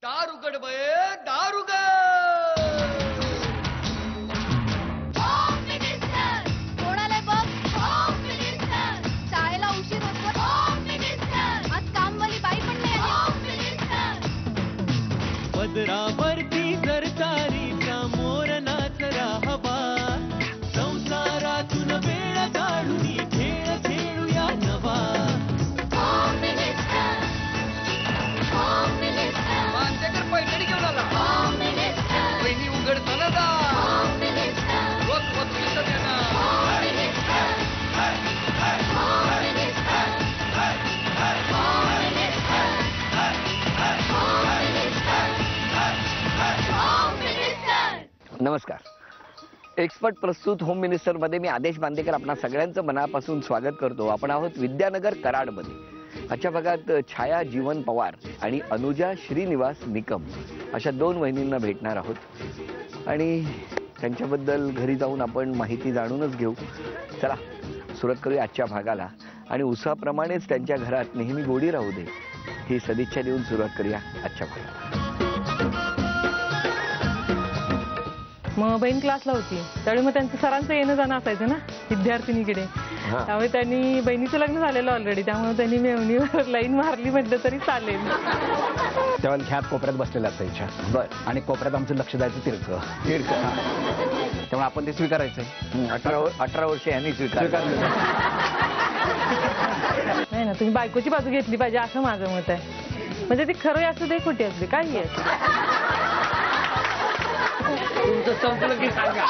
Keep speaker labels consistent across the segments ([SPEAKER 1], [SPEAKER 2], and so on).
[SPEAKER 1] दार उघड बये, दार उघड.
[SPEAKER 2] कोणाला बघ, शाळेला उशीर होतो. आज कामवाली बाई पण नाही आली.
[SPEAKER 3] पदरावरती सरकारीचा मोर नाचरा हवा, संसारातून वेळ काढून खेळ खेळूया नवा.
[SPEAKER 1] मांजकर पैठणी घेऊन आला. बहिणी उघडताना जा. रोज वस्तूचं देणार.
[SPEAKER 4] नमस्कार. एक्सपर्ट प्रस्तुत होम मिनिस्टर मध्ये मी आदेश बांदेकर आपणा सगळ्यांचं मनापासून स्वागत करतो. आपण आहोत विद्यानगर कराडमध्ये. आजच्या भागात छाया जीवन पवार आणि अनुजा श्रीनिवास निकम अशा दोन वहिनींना भेटणार आहोत आणि त्यांच्याबद्दल घरी जाऊन आपण माहिती जाणूनच घेऊ. चला सुरुवात करूया आजच्या भागाला आणि उत्साहाप्रमाणेच त्यांच्या घरात नेहमी गोडी राहू दे ही सदिच्छा देऊन सुरुवात करूया आजच्या भागाला.
[SPEAKER 5] मग बहीण क्लासला होती त्यावेळी मग त्यांचं सरांचं येणं जाणं असायचं ना विद्यार्थिनीकडे. त्यामुळे त्यांनी बहिणीचं लग्न झालेलं ऑलरेडी, त्यामुळे त्यांनी मेवणीवर लाईन मारली म्हटलं तरी चालेल.
[SPEAKER 6] तेव्हा ह्यात कोपऱ्यात बसलेल्या असायच्या.
[SPEAKER 4] बरं.
[SPEAKER 6] आणि कोपऱ्यात आमचं लक्ष द्यायचं तिरकं. तेव्हा आपण ते स्वीकारायचंय.
[SPEAKER 4] 18 वर्ष यांनी स्वीकारलं.
[SPEAKER 5] नाही ना, तुम्ही बायकोची बाजू घेतली पाहिजे असं माझं मत आहे. म्हणजे ती खरं असू दे खोटी असू दे काही आहे.
[SPEAKER 4] तुमचं संपलं की सांगा.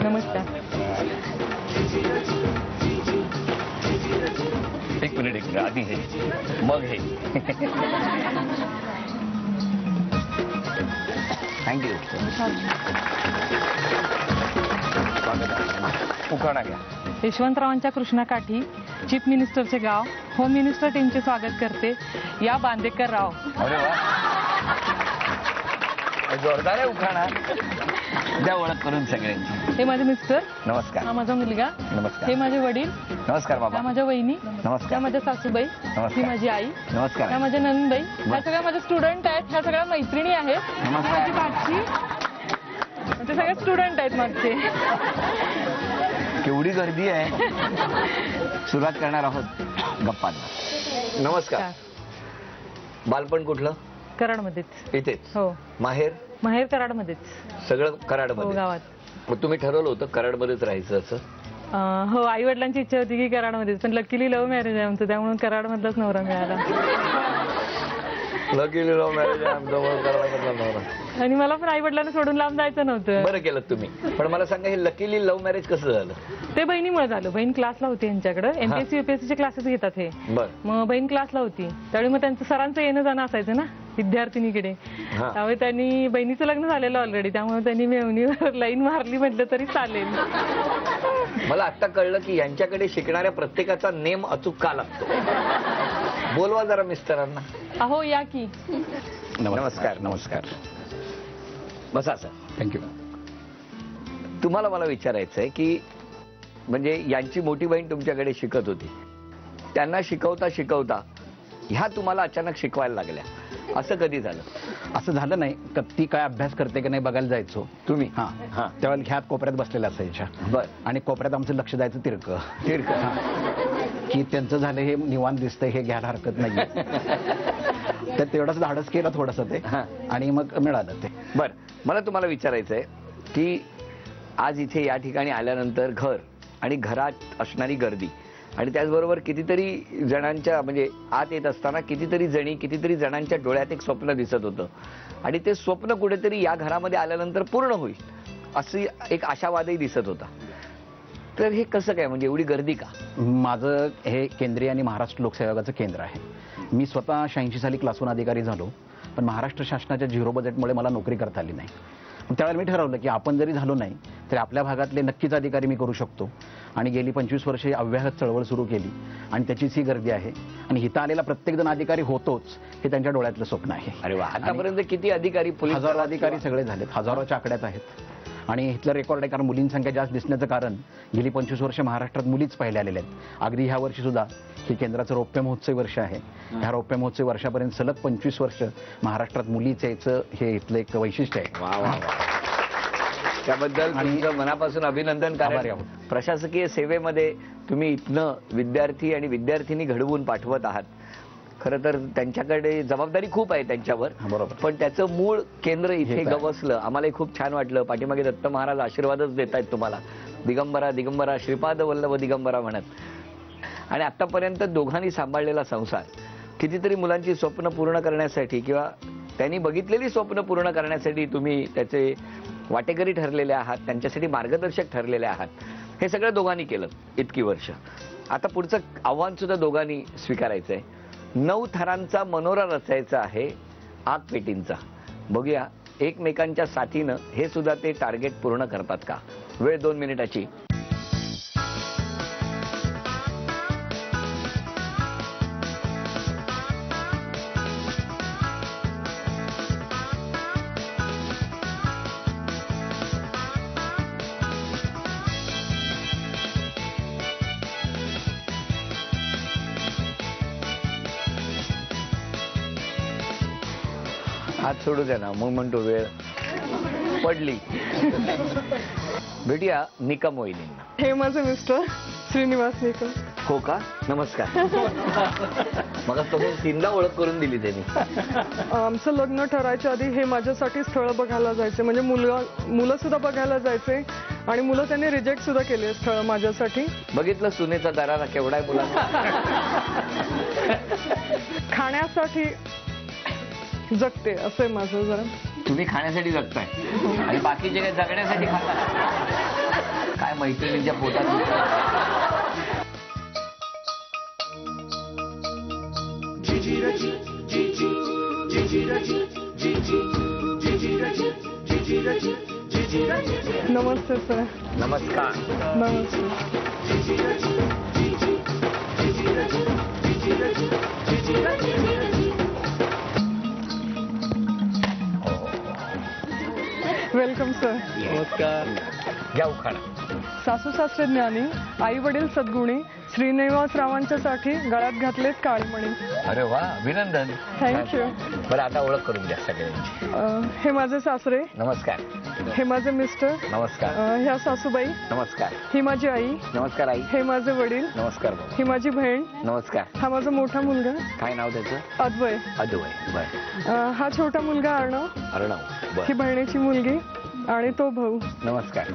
[SPEAKER 5] नमस्कार.
[SPEAKER 4] एक मिनिट आधी हे मग हे. थँक्यू. उखाणा घ्या.
[SPEAKER 5] यशवंतरावांच्या कृष्णाकाठी चीफ मिनिस्टरचे गाव होम मिनिस्टर टीमचे स्वागत करते या बांदेकर राव.
[SPEAKER 4] अरे वा, जोरदार आहे उखाणा. द्या ओळख करून सगळ्यांची.
[SPEAKER 5] हे माझे मिस्टर.
[SPEAKER 4] नमस्कार.
[SPEAKER 5] हा माझा मुलगा.
[SPEAKER 4] नमस्कार.
[SPEAKER 5] हे माझे वडील.
[SPEAKER 4] नमस्कार बाबा.
[SPEAKER 5] त्या माझ्या वहिनी.
[SPEAKER 4] नमस्कार.
[SPEAKER 5] त्या माझ्या सासूबाई. ही माझी आई.
[SPEAKER 4] नमस्कार.
[SPEAKER 5] त्या माझ्या नंदबाई. ह्या सगळ्या माझ्या स्टुडंट आहेत. ह्या सगळ्या मैत्रिणी आहेत. माझी भाची. ते सगळे स्टुडंट आहेत माझे.
[SPEAKER 4] केवढी गर्दी आहे. सुरुवात करणार आहोत गप्पांना. नमस्कार. बालपण कुठलं?
[SPEAKER 5] कराडमध्येच.
[SPEAKER 4] इथेच?
[SPEAKER 5] हो.
[SPEAKER 4] माहेर?
[SPEAKER 5] माहेर कराडमध्येच.
[SPEAKER 4] सगळं
[SPEAKER 5] हो
[SPEAKER 4] कराडमध्ये?
[SPEAKER 5] गावात.
[SPEAKER 4] मग तुम्ही ठरवलं होतं कराडमध्येच राहायचं असं?
[SPEAKER 5] हो, आई वडिलांची इच्छा होती की कराडमध्येच, पण लकीली लव्ह मॅरेज आहे आमचं, त्यामुळे कराडमधलाच नवरा मिळाला.
[SPEAKER 4] लकीली लव्ह मॅरेज आहे आमचं, कराडमधला नवरा.
[SPEAKER 5] आणि मला पण आई वडिलांना सोडून लांब जायचं नव्हतं.
[SPEAKER 4] बरं केलं तुम्ही. पण मला सांगा, हे लकीली लव्ह मॅरेज कसं झालं?
[SPEAKER 5] ते बहिणीमुळे झालं. बहीण क्लासला होती यांच्याकडे. एमपीएससी युपीएससीचे क्लासेस घेतात हे. मग बहीण क्लासला होती त्यावेळी मग त्यांचं सरांचं येणं जाणं असायचं ना विद्यार्थिनीकडे. त्यामुळे त्यांनी बहिणीचं लग्न झालेलं ऑलरेडी, त्यामुळे त्यांनी मेवणीवर लाईन मारली म्हटलं तरी चालेल.
[SPEAKER 4] मला आता कळलं की यांच्याकडे शिकणाऱ्या प्रत्येकाचा नेम अचूक का लागतो. बोलवा जरा मिस्टरांना.
[SPEAKER 5] अहो या की.
[SPEAKER 4] नमस्कार.
[SPEAKER 6] नमस्कार.
[SPEAKER 4] बसा सर.
[SPEAKER 6] थँक्यू.
[SPEAKER 4] तुम्हाला मला विचारायचं आहे की म्हणजे यांची मोठी बहीण तुमच्याकडे शिकत होती, त्यांना शिकवता शिकवता ह्या तुम्हाला अचानक शिकवायला लागल्या, असं कधी झालं?
[SPEAKER 6] असं झालं नाही. ती काय अभ्यास करते की नाही बघायला जायचो.
[SPEAKER 4] तुम्ही?
[SPEAKER 6] हा. तेव्हा ह्यात कोपऱ्यात बसलेल्या असायच्या.
[SPEAKER 4] बरं.
[SPEAKER 6] आणि कोपऱ्यात आमचं लक्ष द्यायचं तिरकं.
[SPEAKER 4] तिरकं.
[SPEAKER 6] की त्यांचं झालं हे निवांत दिसतंय, हे घ्यायला हरकत नाही. तर तेवढंच धाडस केलं थोडंसं ते आणि मग मिळालं ते.
[SPEAKER 4] बरं. मला तुम्हाला विचारायचं आहे की आज इथे या ठिकाणी आल्यानंतर घर आणि घरात असणारी गर्दी आणि त्याचबरोबर कितीतरी जणांच्या म्हणजे आत येत असताना कितीतरी जणांच्या डोळ्यात एक स्वप्न दिसत होतं आणि ते स्वप्न कुठेतरी या घरामध्ये आल्यानंतर पूर्ण होईल अशी एक आशावादही दिसत होता. तर हे कसं काय, म्हणजे एवढी गर्दी का?
[SPEAKER 6] माझं हे केंद्रीय आणि महाराष्ट्र लोकसेवा केंद्र आहे. मी स्वतः 86 साली क्लास 1 अधिकारी झालो, पण महाराष्ट्र शासनाच्या 0 बजेटमुळे मला नोकरी करता आली नाही. त्यावेळेला मी ठरवलं की आपण जरी झालो नाही तरी आपल्या भागातले नक्कीच अधिकारी मी करू शकतो आणि गेली 25 वर्षे अव्याहत चळवळ सुरू केली आणि त्याचीच ही गर्दी आहे. आणि इथं आलेला प्रत्येक जण अधिकारी होतोच हे त्यांच्या डोळ्यातलं स्वप्न आहे.
[SPEAKER 4] अरे वा, आतापर्यंत किती अधिकारी पोलीस
[SPEAKER 6] हजारो अधिकारी सगळे झालेत, हजारोच्या आकड्यात आहेत. आणि इथलं रेकॉर्ड आहे, कारण मुलींची संख्या जास्त दिसण्याचं कारण गेली 25 वर्ष महाराष्ट्रात मुलीच पहिले आलेल्या आहेत. अगदी ह्या वर्षी सुद्धा ही केंद्राचं रौप्य महोत्सवी वर्ष आहे. ह्या रौप्य महोत्सवी वर्षापर्यंत सलग 25 वर्ष महाराष्ट्रात मुलीच यायचं हे इथलं एक वैशिष्ट्य आहे.
[SPEAKER 4] वा वा वा. त्याबद्दल तुमचं मनापासून अभिनंदन.
[SPEAKER 6] आभारी
[SPEAKER 4] कारण
[SPEAKER 6] आहोत.
[SPEAKER 4] प्रशासकीय सेवेमध्ये तुम्ही इथनं विद्यार्थी आणि विद्यार्थिनी घडवून पाठवत आहात. खरं तर त्यांच्याकडे जबाबदारी खूप आहे त्यांच्यावर,
[SPEAKER 6] बरोबर.
[SPEAKER 4] पण त्याचं मूळ केंद्र इथे
[SPEAKER 6] हेच आहे.
[SPEAKER 4] गवसलं. आम्हालाही खूप छान वाटलं. पाठीमागे दत्त महाराज आशीर्वादच देत आहेत तुम्हाला, दिगंबरा दिगंबरा श्रीपाद वल्लभ दिगंबरा म्हणत. आणि आतापर्यंत दोघांनी सांभाळलेला संसार कितीतरी मुलांची स्वप्न पूर्ण करण्यासाठी किंवा त्यांनी बघितलेली स्वप्न पूर्ण करण्यासाठी तुम्ही त्याचे वाटेकरी ठरलेले आहात, त्यांच्यासाठी मार्गदर्शक ठरलेले आहात. हे सगळं दोघांनी केलं इतकी वर्ष. आता पुढचं आव्हान सुद्धा दोघांनी स्वीकारायचं आहे. 9 थरांचा मनोरा रचायचा आहे आग पेटींचा. बघूया एकमेकांच्या साथीनं हे सुद्धा ते टार्गेट पूर्ण करतात का. वेळ 2 मिनिटाची. हात सोडू द्या ना, मग म्हणतो वेळ पडली. भेटूया निकम वहिनींना.
[SPEAKER 5] हे माझे मिस्टर श्रीनिवास निकम.
[SPEAKER 4] हो का, नमस्कार. मग तुम्ही 3दा ओळख करून दिली त्यांनी.
[SPEAKER 5] आमचं लग्न ठरायच्या आधी हे माझ्यासाठी स्थळ बघायला जायचे, म्हणजे मुलं सुद्धा बघायला जायचे आणि मुलं त्यांनी रिजेक्ट सुद्धा केली स्थळ माझ्यासाठी.
[SPEAKER 4] बघितलं सुनेचा दरारा केवढा आहे मुलांचा.
[SPEAKER 5] खाण्यासाठी जगते असं आहे माझं जरा.
[SPEAKER 4] तुम्ही खाण्यासाठी जगताय आणि बाकीचे काय जगण्यासाठी खाता. काय मैत्रिणींच्या पोटात.
[SPEAKER 5] नमस्ते सर.
[SPEAKER 4] नमस्कार.
[SPEAKER 5] नमस्ते. Welcome sir.
[SPEAKER 4] नमस्कार. घ्या उखाणा.
[SPEAKER 5] सासू सासरे ज्ञानी, आई वडील सद्गुणी, श्रीनिवासरावांच्यासाठी गळ्यात घातलेत काळीमणी.
[SPEAKER 4] अरे वा, अभिनंदन.
[SPEAKER 5] थँक्यू.
[SPEAKER 4] बरं, आता ओळख करून द्या सगळ्यांची.
[SPEAKER 5] हे माझे सासरे.
[SPEAKER 4] नमस्कार.
[SPEAKER 5] हे माझे मिस्टर.
[SPEAKER 4] नमस्कार.
[SPEAKER 5] ह्या सासूबाई.
[SPEAKER 4] नमस्कार.
[SPEAKER 5] ही माझी आई.
[SPEAKER 4] नमस्कार आई.
[SPEAKER 5] हे माझे वडील.
[SPEAKER 4] नमस्कार बाबा.
[SPEAKER 5] ही माझी बहीण.
[SPEAKER 4] नमस्कार.
[SPEAKER 5] हा माझा मोठा मुलगा
[SPEAKER 4] काय नाव त्याचं.
[SPEAKER 5] अद्वय.
[SPEAKER 4] अद्वय. बर.
[SPEAKER 5] हा छोटा मुलगा अर्णव.
[SPEAKER 4] अर्णव.
[SPEAKER 5] ही
[SPEAKER 4] बर.
[SPEAKER 5] बहिणीची मुलगी आणि तो भाऊ.
[SPEAKER 4] नमस्कार.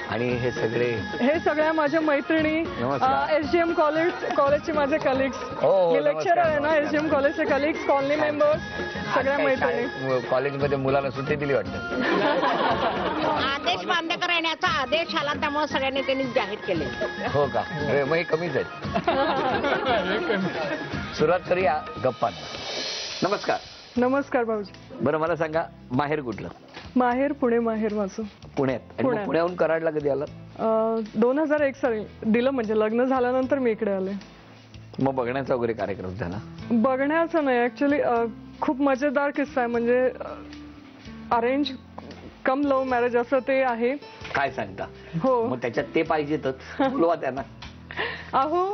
[SPEAKER 4] आणि हे
[SPEAKER 5] सगळ्या माझ्या मैत्रिणी.
[SPEAKER 4] नमस्कार.
[SPEAKER 5] SGM कॉलेजचे माझे कलिग्स.
[SPEAKER 4] हो,
[SPEAKER 5] मी लेक्चरर आहे ना,
[SPEAKER 4] नमस्कार.
[SPEAKER 5] SGM कॉलेजचे कलिग्स, कॉलनी मेंबर्स, सगळ्या मैत्रिणी.
[SPEAKER 4] कॉलेजमध्ये मुलांना सुट्टी दिली वाटतं.
[SPEAKER 7] आदेश मान्य करण्याचा आदेश आला, त्यामुळे सगळ्यांनी त्यांनी जाहीर केले.
[SPEAKER 4] हो का. अरे मग हे कमीच आहेत. सुरुवात करूया गप्पांना. नमस्कार.
[SPEAKER 5] नमस्कार भाऊजी.
[SPEAKER 4] बरं, मला सांगा माहेर कुठलं.
[SPEAKER 5] माहेर पुणे. माहेर माझं
[SPEAKER 4] पुण्यात. आणि मग
[SPEAKER 5] पुण्यात.
[SPEAKER 4] पुण्याहून कराडला कधी आलं.
[SPEAKER 5] 2001 साली दिलं, म्हणजे लग्न झाल्यानंतर मी इकडे आले.
[SPEAKER 4] मग बघण्याचा वगैरे कार्यक्रम झाला.
[SPEAKER 5] बघण्याचं नाही, ऍक्च्युली खूप मजेदार किस्सा आहे. म्हणजे अरेंज कम लव्ह मॅरेज असं ते आहे.
[SPEAKER 4] काय सांगता.
[SPEAKER 5] हो.
[SPEAKER 4] मग त्याच्यात ते पाहिजेतच. बोलवा त्यांना.
[SPEAKER 5] अहो.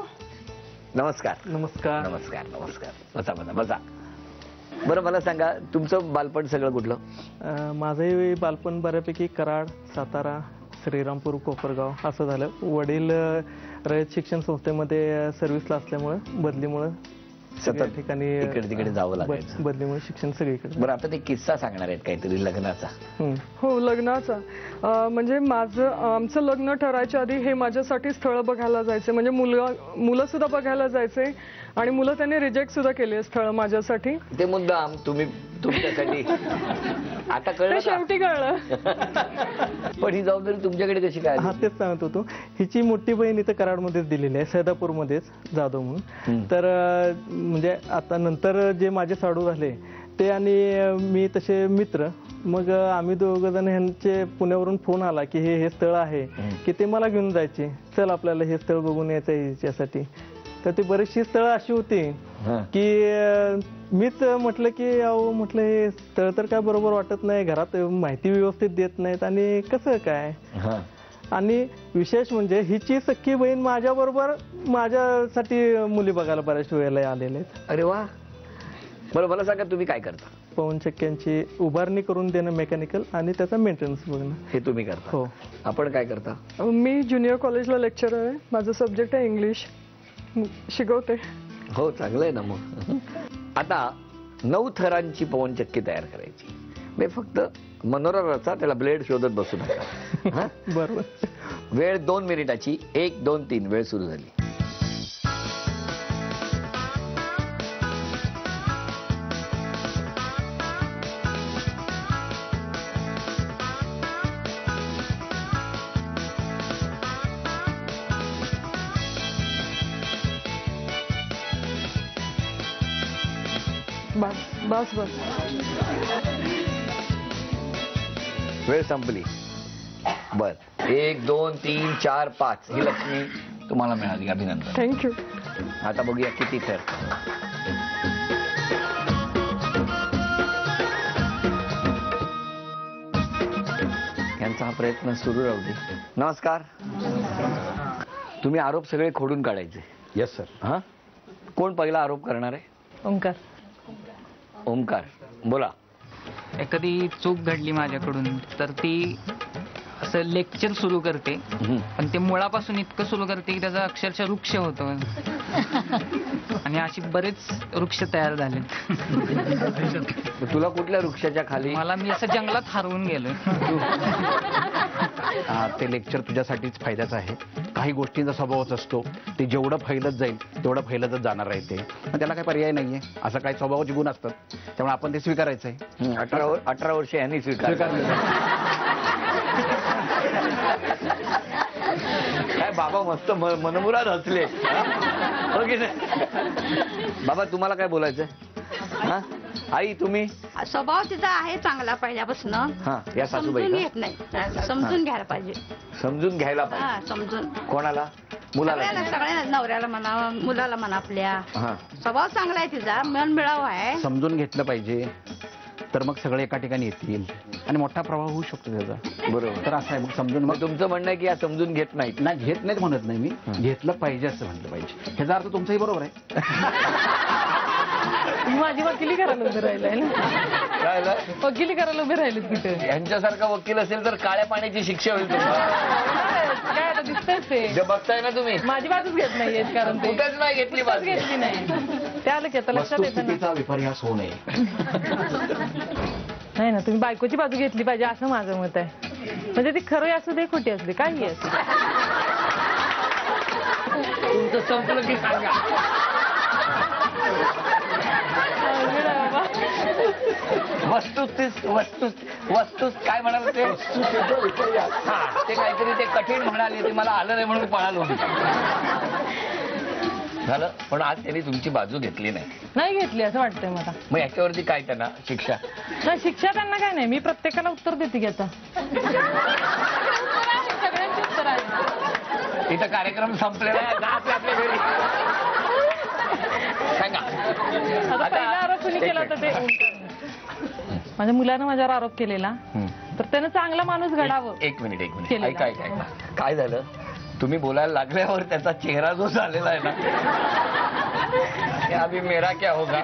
[SPEAKER 4] नमस्कार.
[SPEAKER 3] नमस्कार.
[SPEAKER 4] नमस्कार. नमस्कार. बसा बसा बसा. बरं, मला सांगा तुमचं बालपण सगळं कुठलं.
[SPEAKER 3] माझंही बालपण बऱ्यापैकी कराड, सातारा, श्रीरामपूर, कोपरगाव असं झालं. वडील रयत शिक्षण संस्थेमध्ये सर्व्हिसला असल्यामुळं बदलीमुळं सगळ्या
[SPEAKER 4] सतत
[SPEAKER 3] ठिकाणी
[SPEAKER 4] इकडे तिकडे जावं लागायचं.
[SPEAKER 3] बदलीमुळे शिक्षण सगळीकडे.
[SPEAKER 4] बरं, आता ते किस्सा सांगणार आहेत काहीतरी लग्नाचा.
[SPEAKER 5] हो, लग्नाचा. म्हणजे आमचं लग्न ठरायच्या आधी हे माझ्यासाठी स्थळ बघायला जायचे, म्हणजे मुलं सुद्धा बघायला जायचे आणि मुलं त्यांनी रिजेक्ट सुद्धा केली स्थळ माझ्यासाठी.
[SPEAKER 4] ते मुद्दाम तुम्ही तुमच्यासाठी. आता कळलं
[SPEAKER 5] शेवटी कळलं.
[SPEAKER 4] पण ही जबाबदारी तुमच्याकडे कशी काय.
[SPEAKER 3] हा, तेच सांगत होतो. हिची मोठी बहीण इथं कराडमध्येच दिलेली आहे, सैदापूरमध्येच, जाधव म्हणून. तर म्हणजे आता नंतर जे माझे साडू झाले ते आणि मी तसे मित्र, मग आम्ही दोघ जण ह्यांचे पुण्यावरून फोन आला की हे स्थळ आहे, की ते मला घेऊन जायचे. चल आपल्याला हे स्थळ बघून यायचं आहे हिच्यासाठी. तर ती बरीचशी स्थळं अशी होती की मीच म्हटलं की अहो म्हटलं हे स्थळ तर काय बरोबर वाटत नाही, घरात माहिती व्यवस्थित देत नाहीत आणि कसं काय. आणि विशेष म्हणजे हिची सख्खी बहीण माझ्याबरोबर माझ्यासाठी मुली बघायला बऱ्याच वेळेला आलेले आहेत.
[SPEAKER 4] अरे वा. बरं मला सांगा तुम्ही काय करता.
[SPEAKER 3] पवन चक्क्यांची उभारणी करून देणं मेकॅनिकल आणि त्याचा मेंटेनन्स बघणं
[SPEAKER 4] हे तुम्ही करता.
[SPEAKER 3] हो.
[SPEAKER 4] आपण काय करता.
[SPEAKER 8] मी ज्युनियर कॉलेजला लेक्चरर आहे. माझं सब्जेक्ट आहे इंग्लिश, शिकवते.
[SPEAKER 4] हो चांगलं आहे ना मग. आता 9 थरांची पवनचक्की तयार करायची. मी फक्त मनोरा रचा, त्याला ब्लेड शोधत बसू नका.
[SPEAKER 3] बरोबर.
[SPEAKER 4] वेळ 2 मिनिटाची. 1 2 3 वेळ सुरू झाली.
[SPEAKER 8] बस बस बस.
[SPEAKER 4] वेळ संपली. बर. 1 2 3 4 5 ही लक्ष्मी तुम्हाला मिळाली. अभिनंदन.
[SPEAKER 8] थँक्यू.
[SPEAKER 4] आता बघूया किती थर. यांचा हा प्रयत्न सुरू राहू दे. नमस्कार. तुम्ही आरोप सगळे खोडून काढायचे.
[SPEAKER 6] Yes sir.
[SPEAKER 4] हा. कोण पहिला आरोप करणार आहे.
[SPEAKER 5] ओंकार.
[SPEAKER 4] ओंकार बोला.
[SPEAKER 9] एखादी चूक घडली माझ्याकडून तर ती असं लेक्चर सुरू करते, पण ते मुळापासून इतकं सुरू करते की त्याचा अक्षरशः वृक्ष होतो. आणि अशी बरेच वृक्ष तयार झाले.
[SPEAKER 4] तुला कुठल्या वृक्षाच्या खाली.
[SPEAKER 9] मला मी असं जंगलात हरवून गेलोय.
[SPEAKER 6] ते लेक्चर तुझ्यासाठीच फायद्याचं आहे. काही गोष्टींचा स्वभावच असतो, ते जेवढं फैलत जाईल तेवढं फैलतच जाणार आहे ते. त्याला काही पर्याय नाहीये. असं काही स्वभावाचे गुण असतात, त्यामुळे आपण ते स्वीकारायचं आहे.
[SPEAKER 4] 18 वर्ष यांनी स्वीकारलं. काय बाबा मस्त मनमुराद हसले. हो की नाही. बाबा तुम्हाला काय बोलायचंय. हा आई तुम्ही.
[SPEAKER 7] स्वभाव तिचा आहे चांगला पहिल्यापासून.
[SPEAKER 4] हा या सासूबाई
[SPEAKER 7] समजून घेत नाही, समजून घ्यायला पाहिजे.
[SPEAKER 4] समजून घ्यायला पाहिजे.
[SPEAKER 7] हा समजून.
[SPEAKER 4] कोणाला. मुलाला.
[SPEAKER 7] सगळ्यांना नवऱ्याला म्हणा, मुलाला म्हणा आपल्या.
[SPEAKER 4] हा
[SPEAKER 7] स्वभाव चांगला आहे तिचा, मन मिळाव आहे.
[SPEAKER 6] समजून घेतलं पाहिजे तर मग सगळे एका ठिकाणी येतील आणि मोठा प्रभाव होऊ शकतो त्याचा.
[SPEAKER 4] बरोबर.
[SPEAKER 6] तर असं आहे. मग समजून. मग
[SPEAKER 4] तुमचं म्हणणं आहे की या समजून घेत नाहीत.
[SPEAKER 6] नाही घेत नाहीत म्हणत नाही मी, घेतलं पाहिजे असं म्हटलं पाहिजे. ह्याचा अर्थ तुमचाही बरोबर आहे.
[SPEAKER 5] माझी वकिली करायला उभे राहिलाय ना.
[SPEAKER 4] काय झालं?
[SPEAKER 5] वकिली करायला उभे राहिले तिथे.
[SPEAKER 4] यांच्यासारखा वकील असेल तर काळ्या पाण्याची शिक्षा होईल तुम्हाला.
[SPEAKER 5] काय आता दिसतंच ते.
[SPEAKER 4] जे बघताय ना तुम्ही.
[SPEAKER 5] माझी बाजूच घेत नाहीयेत कारण ते.
[SPEAKER 4] कुठेच नाही घेतली बाजू.
[SPEAKER 5] घेतली नाही. ते आलं की आता लक्षात येतं ना.
[SPEAKER 6] वस्तुस्थितीचा विपर्यास होऊ नये.
[SPEAKER 5] नाही ना, तुम्ही बायकोची बाजू घेतली पाहिजे असं माझं मत आहे. म्हणजे ती खरं असू दे खोटी असू दे काही असू दे.
[SPEAKER 4] तुमचं संपलं की सांगा. वस्तू काय म्हणाल ते. हा ते काहीतरी ते कठीण म्हणाले, ते मला आलं नाही म्हणून पळालो मी. झालं. पण आज त्यांनी तुमची बाजू घेतली
[SPEAKER 5] नाही घेतली असं वाटतंय मला.
[SPEAKER 4] मग याच्यावरती काय त्यांना शिक्षा.
[SPEAKER 5] नाही शिक्षा त्यांना काय नाही, मी प्रत्येकाला उत्तर देते की आता. सगळ्यांची उत्तर आहे.
[SPEAKER 4] इथं कार्यक्रम संपलेला आहे. जा आपल्या घरी. सांगा.
[SPEAKER 5] आता पहिला आरोप कुणी केला होता ते माझ्या मुलानं माझ्यावर आरोप केलेला, तर त्यानं चांगला माणूस घडावं.
[SPEAKER 4] एक मिनिट ऐका. काय झालं. तुम्ही बोलायला लागल्यावर त्याचा चेहरा जो झालेला आहे ना, अभी मेरा क्या होगा.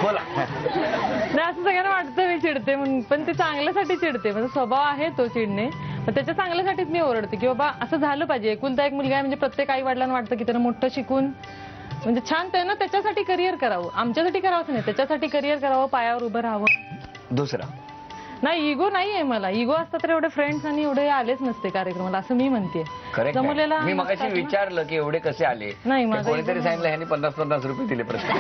[SPEAKER 4] बोला.
[SPEAKER 5] नाही असं सगळ्यांना वाटतं मी चिडते म्हणून, पण ते चांगल्यासाठी चिडते. माझा स्वभाव आहे तो चिडणे, पण त्याच्या चांगल्यासाठीच मी ओरडते की बाबा असं झालं पाहिजे. एकुलता एक मुलगा आहे म्हणजे प्रत्येक आई वडिलांना वाटतं की त्यानं मोठं शिकून म्हणजे छान त्यानं त्याच्यासाठी करिअर करावं. आमच्यासाठी करावंच नाही, त्याच्यासाठी करिअर करावं, पायावर उभं राहावं.
[SPEAKER 4] दुसरा
[SPEAKER 5] नाही इगो नाहीये मला. इगो असता तर एवढे फ्रेंड्स आणि एवढे आलेच नसते कार्यक्रमाला असं मी म्हणते.
[SPEAKER 4] जमलेला. मी मगाशी विचारलं की एवढे कसे आले.
[SPEAKER 5] नाही
[SPEAKER 4] कोणीतरी सांगितलं ह्यांनी 50-50 रुपये दिले प्रत्येक.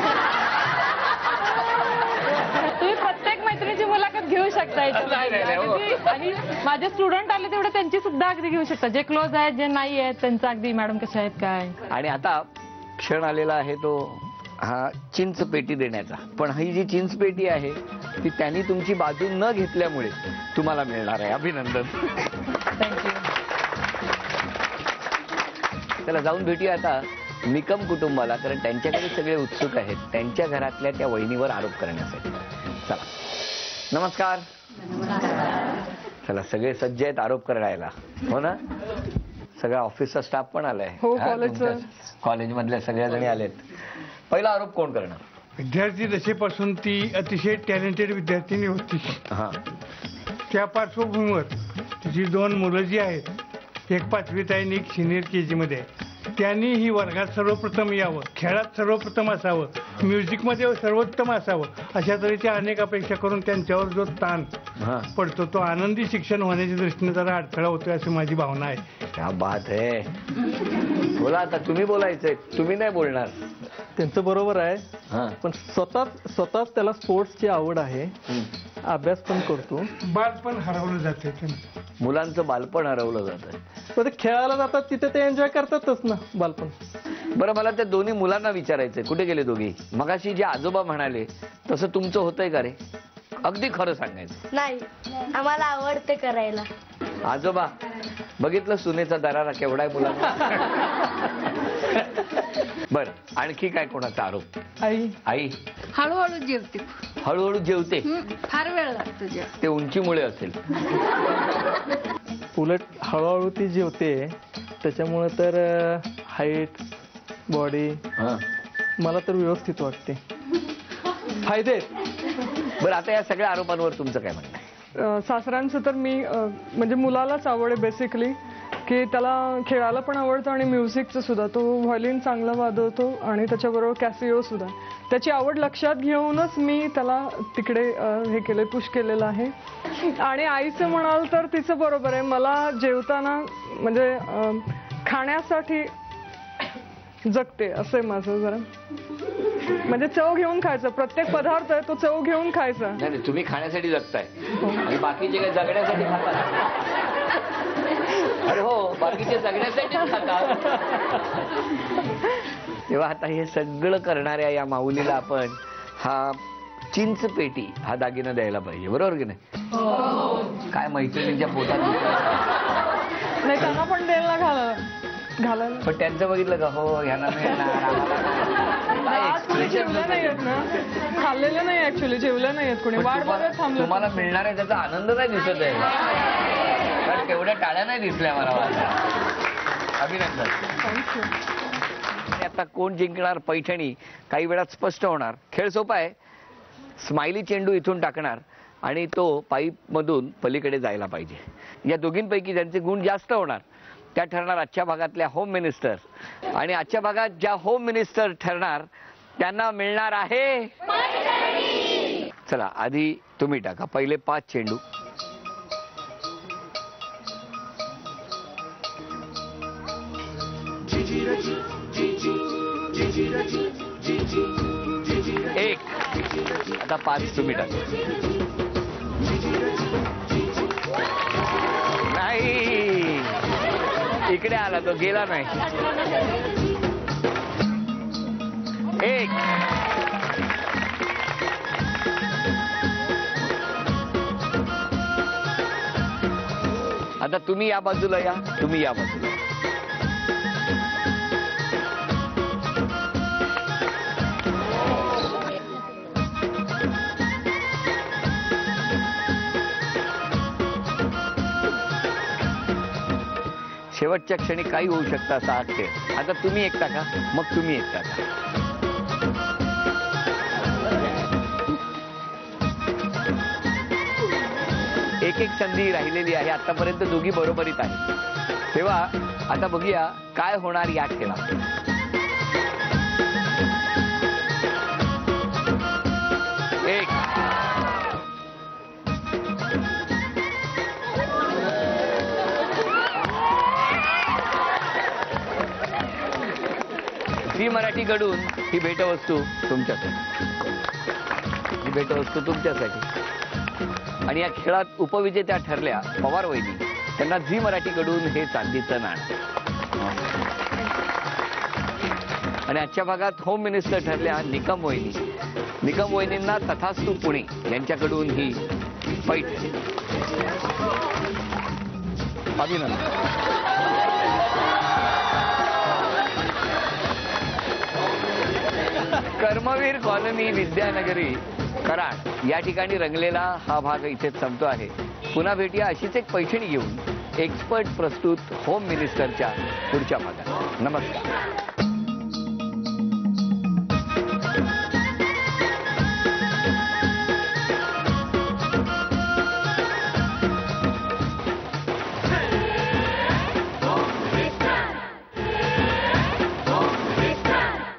[SPEAKER 5] तुम्ही प्रत्येक मैत्रिणीची मुलाखत घेऊ शकता. आणि माझे स्टुडंट आले तेवढे त्यांची सुद्धा अगदी घेऊ शकता. जे क्लोज आहेत जे नाही आहेत त्यांचं अगदी मॅडम कशा आहेत काय.
[SPEAKER 4] आणि आता क्षण आलेला आहे तो हा चिंच पेटी देण्याचा. पण ही जी चिंच पेटी आहे ती त्यांनी तुमची बाजू न घेतल्यामुळे तुम्हाला मिळणार आहे. अभिनंदन.
[SPEAKER 5] थँक्यू.
[SPEAKER 4] त्याला जाऊन भेटूया आता निकम कुटुंबाला, कारण त्यांच्याकडे सगळे उत्सुक आहेत त्यांच्या घरातल्या त्या वहिनीवर आरोप करण्यासाठी. चला, नमस्कार. चला, सगळे सज्ज आहेत आरोप करायला, हो ना? सगळा ऑफिसचा स्टाफ पण आलाय.
[SPEAKER 8] हो,
[SPEAKER 4] कॉलेजमधल्या सगळ्या जणी आलेत. पहिला आरोप कोण करणार?
[SPEAKER 10] विद्यार्थी दशेपासून ती अतिशय टॅलेंटेड विद्यार्थिनी होती. त्या पार्श्वभूमीवर तिची 2 मुलं जी आहेत, एक 5वीत आहे आणि एक सिनियर KG मध्ये आहे, त्यांनी ही वर्गात सर्वप्रथम यावं, खेळात सर्वप्रथम असावं, म्युझिकमध्ये सर्वोत्तम असावं, अशा तऱ्हेच्या अनेक अपेक्षा करून त्यांच्यावर जो ताण पडतो तो आनंदी शिक्षण होण्याच्या दृष्टीने जरा अडथळा होतोय अशी माझी भावना आहे.
[SPEAKER 4] क्या बात आहे. बोला, आता तुम्ही बोलायचंय, तुम्ही नाही बोलणार.
[SPEAKER 3] त्यांचं बरोबर आहे, पण स्वतःच त्याला स्पोर्ट्सची आवड आहे, अभ्यास पण करतो.
[SPEAKER 10] बालपण हरवलं जाते,
[SPEAKER 4] मुलांचं बालपण हरवलं जातं.
[SPEAKER 3] ते खेळायला जातात तिथे ते एन्जॉय करतातच ना बालपण.
[SPEAKER 4] बरं, मला त्या दोन्ही मुलांना विचारायचंय, कुठे गेले दोघे? मगाशी जे आजोबा म्हणाले तसं तुमचं होतंय का रे? अगदी खरं सांगायचं.
[SPEAKER 2] नाही, आम्हाला आवडते करायला.
[SPEAKER 4] आजोबा, बघितलं सुनेचा दरारा केवढा आहे मुलांना. बर, आणखी काय कोणाचा आरोप? आई
[SPEAKER 11] हळूहळू जेवते.
[SPEAKER 4] हळूहळू जेवते,
[SPEAKER 11] फार वेळ लागतो जेव.
[SPEAKER 4] ते उंचीमुळे असेल.
[SPEAKER 3] उलट हळूहळू ती जेवते, त्याच्यामुळे तर हाईट, बॉडी मला तर व्यवस्थित वाटते. फायदे.
[SPEAKER 4] बरं, आता या सगळ्या आरोपांवर तुमचं काय म्हणणं आहे?
[SPEAKER 8] सासऱ्यांचं तर मी म्हणजे मुलालाच आवड आहे बेसिकली, की त्याला खेळायला पण आवडतं आणि म्युझिकचं सुद्धा. तो व्हायोलिन चांगला वाजवतो आणि त्याच्याबरोबर कॅसिओ सुद्धा. त्याची आवड लक्षात घेऊनच मी त्याला तिकडे हे केलं, पुश केलेलं आहे. आणि आईचं म्हणाल तर तिचं बरोबर आहे. मला जेवताना म्हणजे खाण्यासाठी जगते असं माझं जरा, म्हणजे चव घेऊन खायचं. प्रत्येक पदार्थ आहे तो चव घेऊन खायचा.
[SPEAKER 4] नाही, तुम्ही खाण्यासाठी जगताय आणि बाकीचे काय जगण्यासाठी खातात? अरे हो, बाकीचे जगण्यासाठीच खातात. तेव्हा आता हे सगळं करणाऱ्या या माऊलीला आपण हा चिंच पेटी हा दागिना द्यायला पाहिजे, बरोबर की नाही? काय मैत्रिणींच्या पोटात
[SPEAKER 8] नाही, त्यांना पण द्यायला घालायला.
[SPEAKER 4] पण त्यांचं बघितलं का? हो, यांना
[SPEAKER 8] जेवलं नाही येत ना, खाल्लेलं नाही ऍक्च्युली, जेवलं नाही येत कोणी. वाट बघत थांबलं.
[SPEAKER 4] तुम्हाला मिळणार आहे त्याचा आनंद नाही दिसत आहे, कारण तेवढ्या टाळ्या नाही दिसल्या मला. अभिनंदन. आता कोण जिंकणार पैठणी काही वेळात स्पष्ट होणार. खेळ सोपा आहे. स्माइली चेंडू इथून टाकणार आणि तो पाईप मधून पलीकडे जायला पाहिजे. या दोघींपैकी ज्यांचे गुण जास्त होणार त्या ठरणार आजच्या भागातल्या होम मिनिस्टर. आणि आजच्या भागात ज्या होम मिनिस्टर ठरणार त्यांना मिळणार आहे. चला, आधी तुम्ही टाका पहिले 5 चेंडू. एक. आता 5 तुम्ही टाका. नाही, इकडे आला तो, गेला नाही. 1. आता तुम्ही या बाजूला या, तुम्ही या बाजूला. शेवटच्या क्षणी काही होऊ शकतं असा हा खेळ. आता तुम्ही एक टाका, मग तुम्ही एक टाका. एक संधी राहिलेली आहे. आतापर्यंत दोघी बरोबरीत आहेत. तेव्हा आता बघूया काय होणार या खेळात. एक. झी मराठीकडून ही भेटवस्तू तुमच्यासाठी. ही भेटवस्तू तुमच्यासाठी. आणि या खेळात उपविजेत्या ठरल्या पवार वहिनी. त्यांना झी मराठीकडून हे चांदीचं नाणं. आणि आजच्या भागात होम मिनिस्टर ठरल्या निकम वहिनी. निकम वहिनींना तथास्तु पुणे यांच्याकडून ही पैठणी. अभिनंदन. कर्मवीर कॉलनी विद्यानगरी कराड या ठिकाणी रंगलेला हा भाग इथेच संपतो आहे. पुन्हा भेटूया अशीच एक पैठणी घेऊन एक्सपर्ट प्रस्तुत होम मिनिस्टरच्या पुढच्या भागात. नमस्कार.